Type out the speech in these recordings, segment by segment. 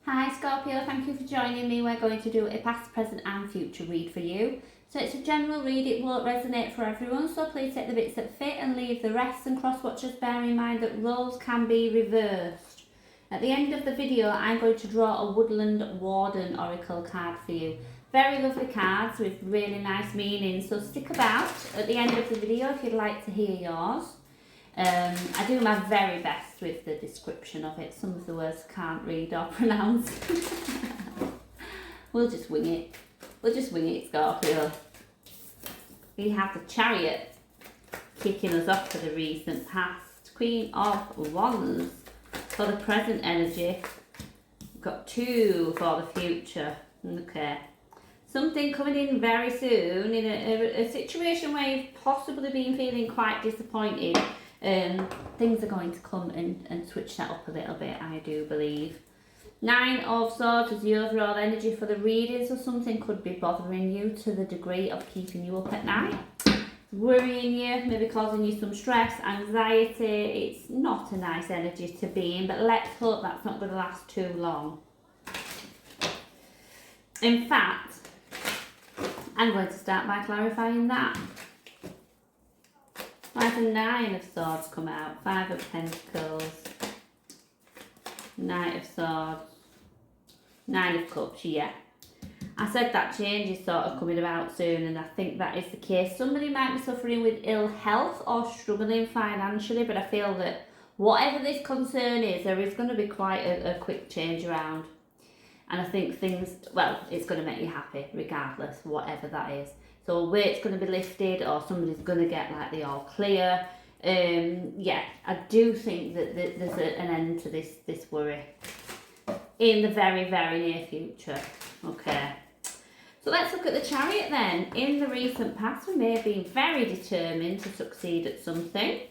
Hi Scorpio, thank you for joining me. We're going to do a past, present and future read for you. So it's a general read, it won't resonate for everyone, so please take the bits that fit and leave the rest, and cross watchers bear in mind that roles can be reversed. At the end of the video I'm going to draw a Woodland Warden Oracle card for you. Very lovely cards with really nice meanings, so stick about at the end of the video if you'd like to hear yours. I do my very best with the description of it. Some of the words I can't read or pronounce. We'll just wing it. We'll just wing it, Scorpio. We have the Chariot kicking us off for the recent past. Queen of Wands for the present energy. We've got 2 for the future. Okay. Something coming in very soon in a situation where you've possibly been feeling quite disappointed. Things are going to come and switch that up a little bit, I do believe. 9 of Swords is the overall energy for the reading, so something could be bothering you to the degree of keeping you up at night, worrying you, maybe causing you some stress, anxiety. It's not a nice energy to be in, but let's hope that's not going to last too long. In fact, I'm going to start by clarifying that. Why has the 9 of Swords come out? 5 of Pentacles, Knight of Swords, 9 of Cups, yeah. I said that change is sort of coming about soon, and I think that is the case. Somebody might be suffering with ill health or struggling financially, but I feel that whatever this concern is, there is going to be quite a quick change around. And I think things, well, it's going to make you happy regardless, whatever that is. So a weight's going to be lifted, or somebody's going to get like the all clear. Yeah, I do think that there's an end to this worry in the very, very near future. Okay. So let's look at the Chariot then. In the recent past, we may have been very determined to succeed at something.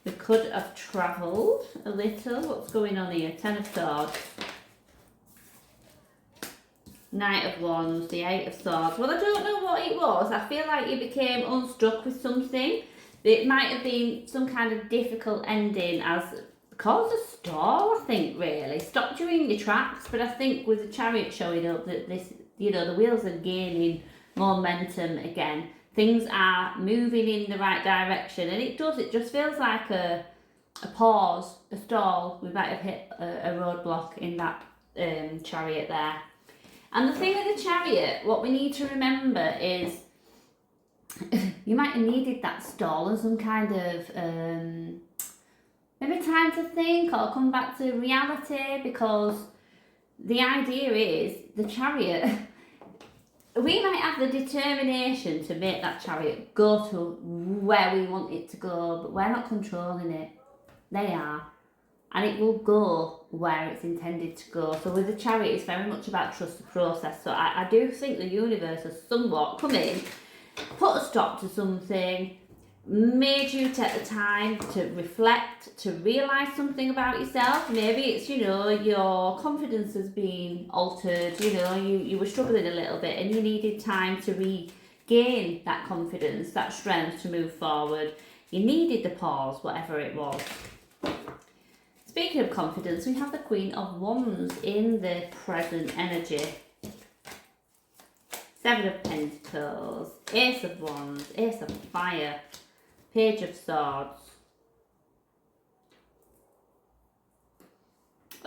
We could have travelled a little. What's going on here? 10 of Swords. Knight of Wands, the 8 of Swords. Well, I don't know what it was. I feel like you became unstuck with something. It might have been some kind of difficult ending as caused a stall, I think, really. Stopped you in your tracks. But I think with the Chariot showing up that this, you know, the wheels are gaining momentum again. Things are moving in the right direction. And it does. It just feels like a pause, a stall. We might have hit a roadblock in that Chariot there. And the thing with the Chariot, what we need to remember is you might have needed that stall and some kind of maybe time to think or come back to reality, because the idea is the Chariot, we might have the determination to make that Chariot go to where we want it to go, but we're not controlling it. They are. And it will go where it's intended to go. So with the Chariot, it's very much about trust the process. So I do think the universe has somewhat come in, put a stop to something, made you take the time to reflect, to realise something about yourself. Maybe it's, you know, your confidence has been altered, you know, you were struggling a little bit and you needed time to regain that confidence, that strength to move forward. You needed the pause, whatever it was. Speaking of confidence, we have the Queen of Wands in the present energy. 7 of Pentacles, Ace of Wands, Ace of Fire, Page of Swords.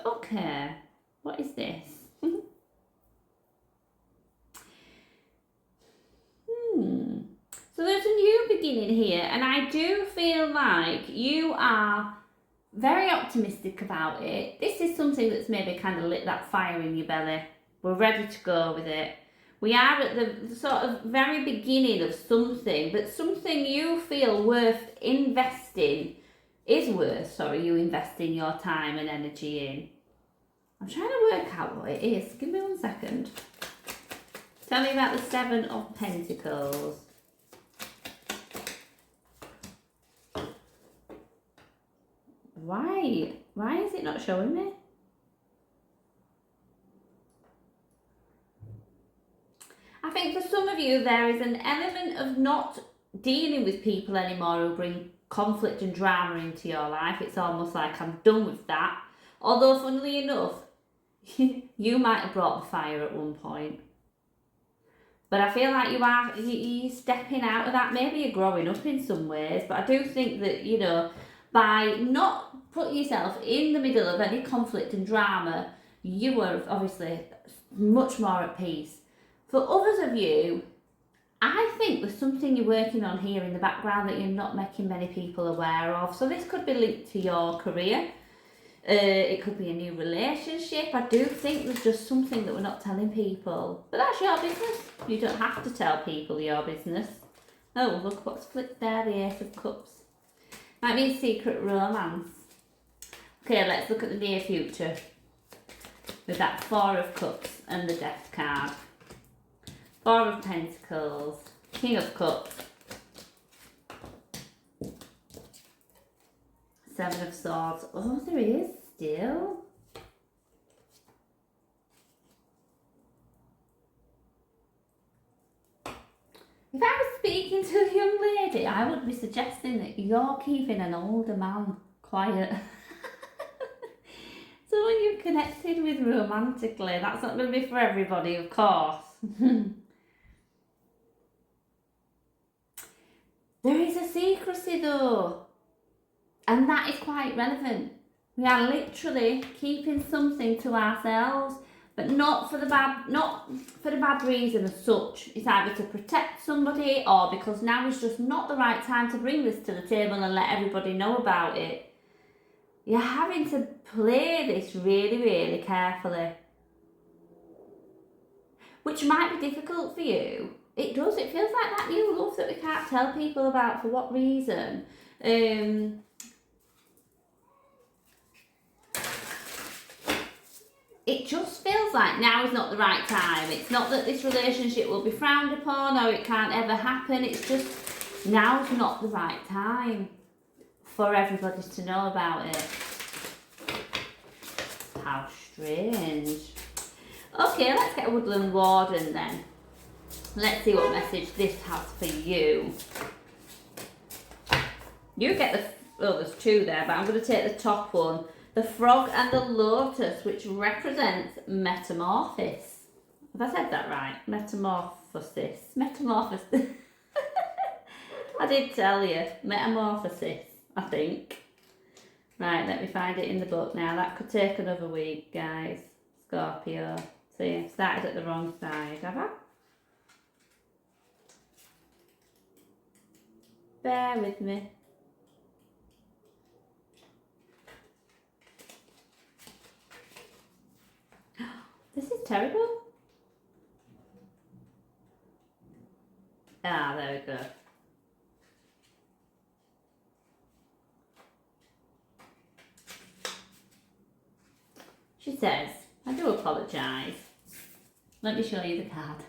Okay, what is this? So there's a new beginning here, and I do feel like you are very optimistic about it. This is something that's maybe kind of lit that fire in your belly. We're ready to go with it. We are at the sort of very beginning of something, but something you feel worth investing, is worth, you investing your time and energy in. I'm trying to work out what it is. Give me 1 second. Tell me about the 7 of Pentacles. Why is it not showing me? I think for some of you there is an element of not dealing with people anymore who bring conflict and drama into your life. It's almost like I'm done with that. Although funnily enough, You might have brought the fire at one point. But I feel like you're stepping out of that. Maybe you're growing up in some ways, but I do think that, you know, by not putting yourself in the middle of any conflict and drama, you were obviously much more at peace. For others of you, I think there's something you're working on here in the background that you're not making many people aware of. So this could be linked to your career. It could be a new relationship. I do think there's just something that we're not telling people. But that's your business. You don't have to tell people your business. Oh, look what's flipped there, the Ace of Cups. Might be a secret romance. Okay, let's look at the near future. With that Four of Cups and the Death card. Four of Pentacles, King of Cups, Seven of Swords. Oh, there is still. If I was speaking to a young lady, I would be suggesting that you're keeping an older man quiet. So when you've connected with romantically, that's not going to be for everybody, of course. There is a secrecy though, and that is quite relevant. We are literally keeping something to ourselves, but not for the bad reason as such. It's either to protect somebody or because now is just not the right time to bring this to the table and let everybody know about it. You're having to play this really, really carefully, which might be difficult for you. It does. It feels like that new love that we can't tell people about for what reason. It just feels like now is not the right time. It's not that this relationship will be frowned upon or it can't ever happen. It's just now's not the right time for everybody to know about it. How strange. Okay, let's get a Woodland Warden then. Let's see what message this has for you. You get the, oh, there's two there, but I'm going to take the top one. The Frog and the Lotus, which represents metamorphosis. Have I said that right? Metamorphosis. Metamorphosis. I did tell you. Metamorphosis, I think. Right, let me find it in the book now. That could take another week, guys. Scorpio. See, I started at the wrong side, have I? Bear with me. This is terrible. Ah, there we go. She says, I do apologise. Let me show you the card.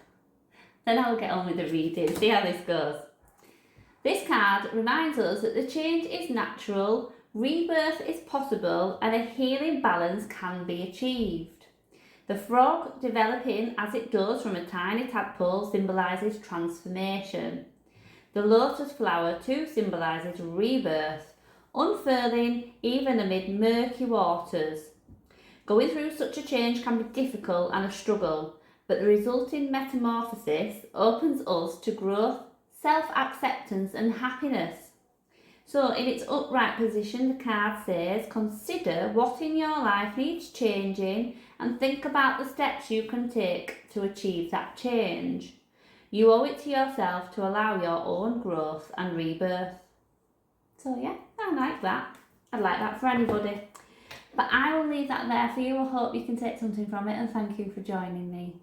Then I'll get on with the reading. See how this goes. This card reminds us that the change is natural, rebirth is possible, and a healing balance can be achieved. The frog, developing as it does from a tiny tadpole, symbolises transformation. The lotus flower too symbolises rebirth, unfurling even amid murky waters. Going through such a change can be difficult and a struggle, but the resulting metamorphosis opens us to growth, self-acceptance and happiness. So in its upright position, the card says, consider what in your life needs changing and think about the steps you can take to achieve that change. You owe it to yourself to allow your own growth and rebirth. So yeah, I like that. I'd like that for anybody. But I will leave that there for you. I hope you can take something from it, and thank you for joining me.